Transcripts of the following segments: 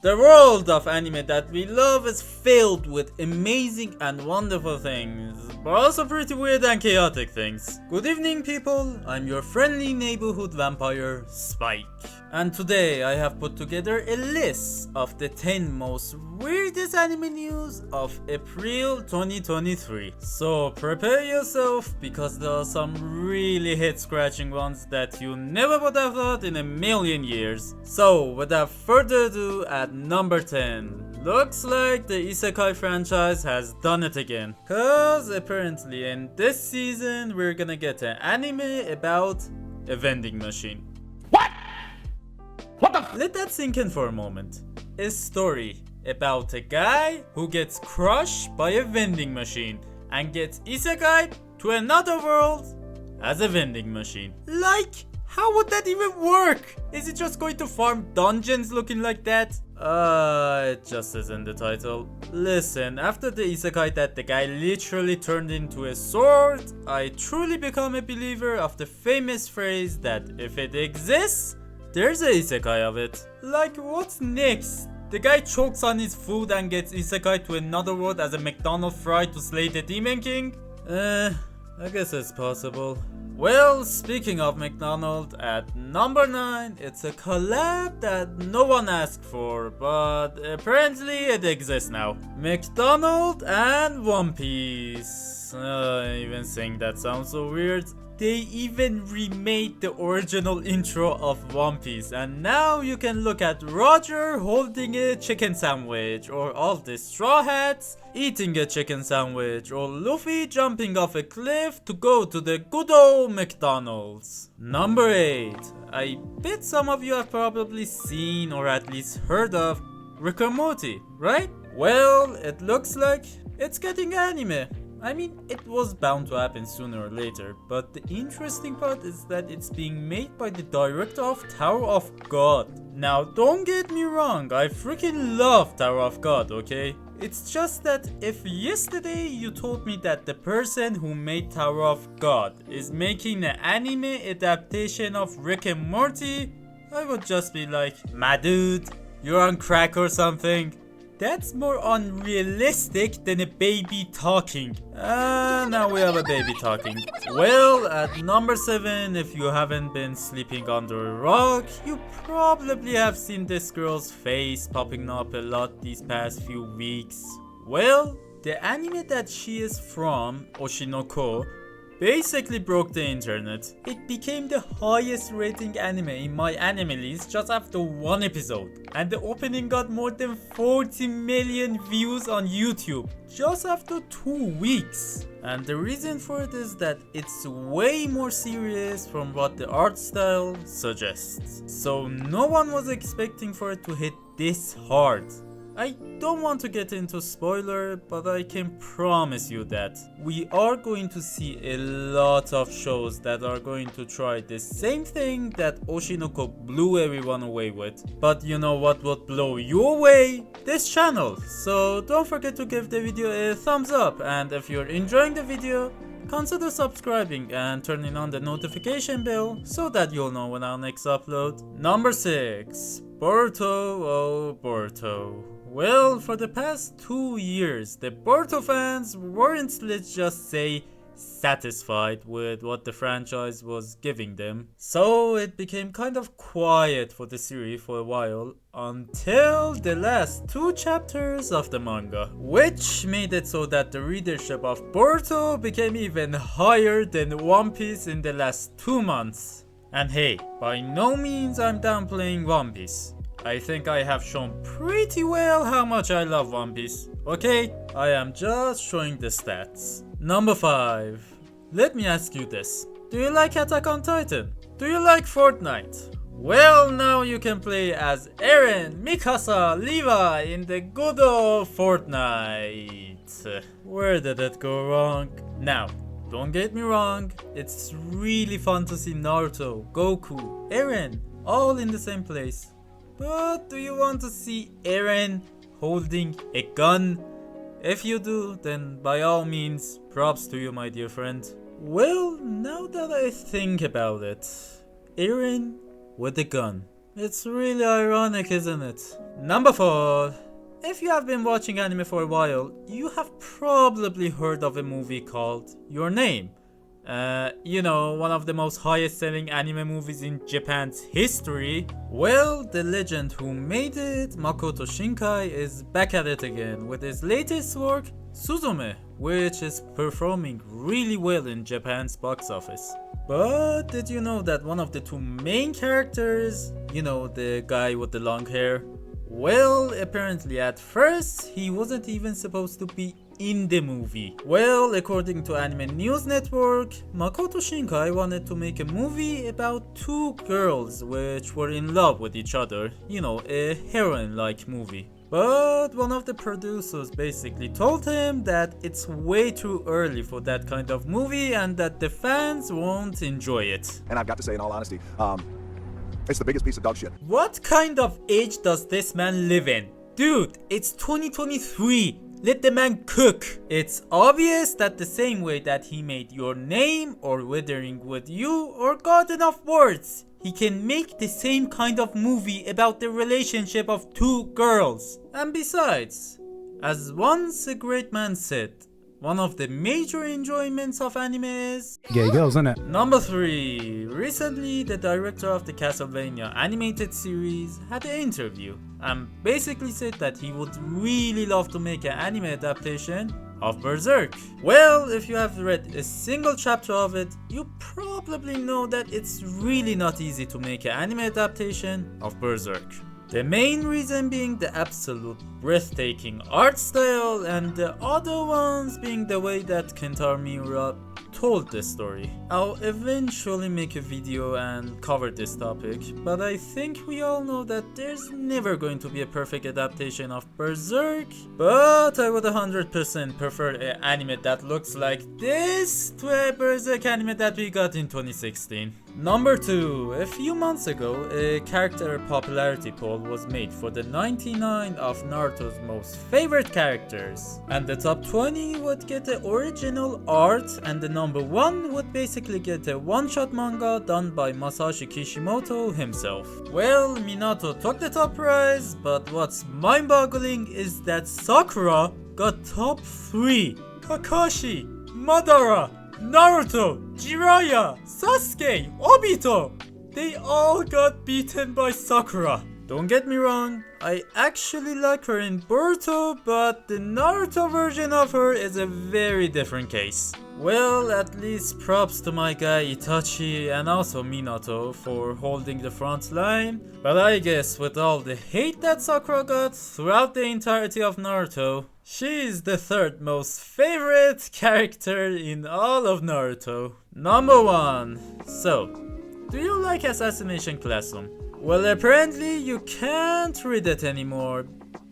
The world of anime that we love is filled with amazing and wonderful things, but also pretty weird and chaotic things. Good evening, people. I'm your friendly neighborhood vampire, Spike. And today I have put together a list of the 10 most weirdest anime news of April 2023. So prepare yourself because there are some really head scratching ones that you never would have thought in a million years. So without further ado, at number 10. Looks like the Isekai franchise has done it again. Cause apparently in this season we're gonna get an anime about a vending machine. Let that sink in for a moment. A story about a guy who gets crushed by a vending machine and gets isekai to another world as a vending machine. Like, how would that even work? Is it just going to farm dungeons looking like that? It just says in the title. Listen, after the isekai that the guy literally turned into a sword, I truly become a believer of the famous phrase that if it exists, there's a isekai of it. Like, what's next? The guy chokes on his food and gets isekai to another world as a McDonald's fry to slay the Demon King? I guess it's possible. Well, speaking of McDonald's, at number 9, it's a collab that no one asked for, but apparently it exists now. McDonald's and One Piece. Even saying that sounds so weird. They even remade the original intro of One Piece, and now you can look at Roger holding a chicken sandwich, or all the Straw Hats eating a chicken sandwich, or Luffy jumping off a cliff to go to the good old McDonald's. Number 8. I bet some of you have probably seen or at least heard of Rick and Morty, right? Well, it looks like it's getting anime. I mean, it was bound to happen sooner or later, but the interesting part is that it's being made by the director of Tower of God. Now, don't get me wrong, I freaking love Tower of God, okay? It's just that if yesterday you told me that the person who made Tower of God is making an anime adaptation of Rick and Morty, I would just be like, my dude, you're on crack or something. That's more unrealistic than a baby talking. Now we have a baby talking. Well, at number 7, if you haven't been sleeping under a rock, you probably have seen this girl's face popping up a lot these past few weeks. Well, the anime that she is from, Oshinoko, basically broke the internet. It became the highest rating anime in my anime list just after one episode, and the opening got more than 40 million views on YouTube just after 2 weeks. And the reason for it is that it's way more serious from what the art style suggests. So no one was expecting for it to hit this hard. I don't want to get into spoiler, but I can promise you that we are going to see a lot of shows that are going to try the same thing that Oshinoko blew everyone away with. But you know what would blow you away? This channel. So don't forget to give the video a thumbs up, and if you're enjoying the video, consider subscribing and turning on the notification bell so that you'll know when I'll next upload. Number 6. Boruto, oh Boruto. Well, for the past 2 years, the Boruto fans weren't, let's just say, satisfied with what the franchise was giving them. So it became kind of quiet for the series for a while until the last 2 chapters of the manga, which made it so that the readership of Boruto became even higher than One Piece in the last 2 months. And hey, by no means I'm downplaying One Piece. I think I have shown pretty well how much I love One Piece. Okay, I am just showing the stats. Number 5. Let me ask you this. Do you like Attack on Titan? Do you like Fortnite? Well, now you can play as Eren, Mikasa, Levi in the good old Fortnite. Where did it go wrong? Now, don't get me wrong, it's really fun to see Naruto, Goku, Eren, all in the same place. But do you want to see Eren holding a gun? If you do, then by all means, props to you, my dear friend. Well, now that I think about it, Eren with a gun. It's really ironic, isn't it? Number 4. If you have been watching anime for a while, you have probably heard of a movie called Your Name. One of the most highest selling anime movies in Japan's history. Well, the legend who made it, Makoto Shinkai, is back at it again with his latest work, Suzume, which is performing really well in Japan's box office. But did you know that one of the two main characters, the guy with the long hair, well, apparently at first he wasn't even supposed to be in the movie. Well, according to Anime News Network, Makoto Shinkai wanted to make a movie about two girls which were in love with each other, a heroine-like movie. But one of the producers basically told him that it's way too early for that kind of movie and that the fans won't enjoy it. And I've got to say, in all honesty, it's the biggest piece of dog shit. What kind of age does this man live in? Dude, it's 2023. Let the man cook. It's obvious that the same way that he made Your Name or Withering With You or Garden of Words, he can make the same kind of movie about the relationship of two girls. And besides, as once a great man said, one of the major enjoyments of anime is gay girls, isn't it? Number 3. Recently, the director of the Castlevania animated series had an interview and basically said that he would really love to make an anime adaptation of Berserk. Well, if you have read a single chapter of it, you probably know that it's really not easy to make an anime adaptation of Berserk. The main reason being the absolute breathtaking art style, and the other ones being the way that Kentaro Miura told the story. I'll eventually make a video and cover this topic, but I think we all know that there's never going to be a perfect adaptation of Berserk, but I would 100% prefer an anime that looks like this to a Berserk anime that we got in 2016. Number 2. A few months ago, a character popularity poll was made for the 99 of Naruto's most favorite characters. And the top 20 would get the original art, and the number 1 would basically get a one-shot manga done by Masashi Kishimoto himself. Well, Minato took the top prize, but what's mind-boggling is that Sakura got top 3. Kakashi, Madara, Naruto, Jiraiya, Sasuke, Obito, they all got beaten by Sakura. Don't get me wrong, I actually like her in Boruto, but the Naruto version of her is a very different case. Well, at least props to my guy Itachi and also Minato for holding the front line, but I guess with all the hate that Sakura got throughout the entirety of Naruto, she is the third most favorite character in all of Naruto. Number 1. So, do you like Assassination Classroom? Well, apparently you can't read it anymore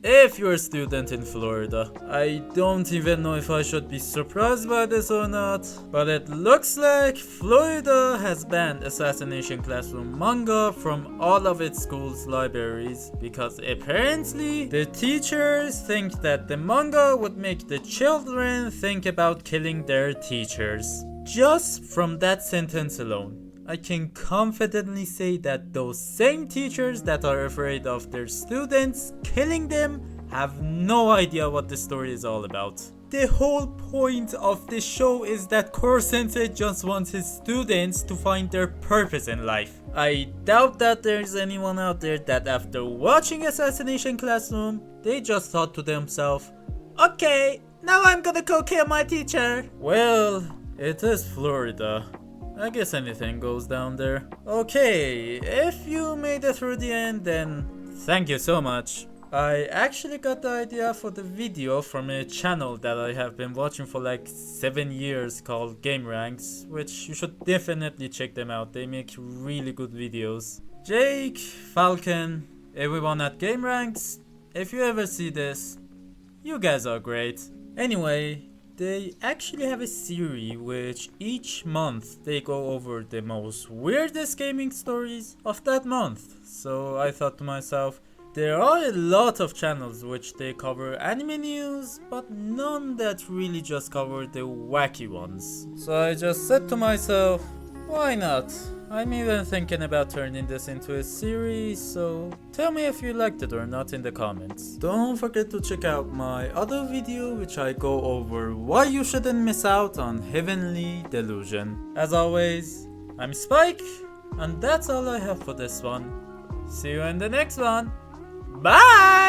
if you're a student in Florida. I don't even know if I should be surprised by this or not, but it looks like Florida has banned Assassination Classroom manga from all of its schools' libraries because apparently the teachers think that the manga would make the children think about killing their teachers. Just from that sentence alone, I can confidently say that those same teachers that are afraid of their students killing them have no idea what the story is all about. The whole point of the show is that Koro Sensei just wants his students to find their purpose in life. I doubt that there's anyone out there that after watching Assassination Classroom, they just thought to themselves, okay, now I'm gonna go kill my teacher. Well, it is Florida. I guess anything goes down there. Okay, if you made it through the end, then thank you so much. I actually got the idea for the video from a channel that I have been watching for like 7 years called Game Ranks, which you should definitely check them out. They make really good videos. Jake, Falcon, everyone at Game Ranks, if you ever see this, you guys are great. Anyway, they actually have a series which each month they go over the most weirdest gaming stories of that month. So I thought to myself, there are a lot of channels which they cover anime news, but none that really just cover the wacky ones. So I just said to myself, Why not? I'm even thinking about turning this into a series, so tell me if you liked it or not in the comments. Don't forget to check out my other video which I go over why you shouldn't miss out on Heavenly Delusion. As always, I'm Spike, and that's all I have for this one. See you in the next one. Bye!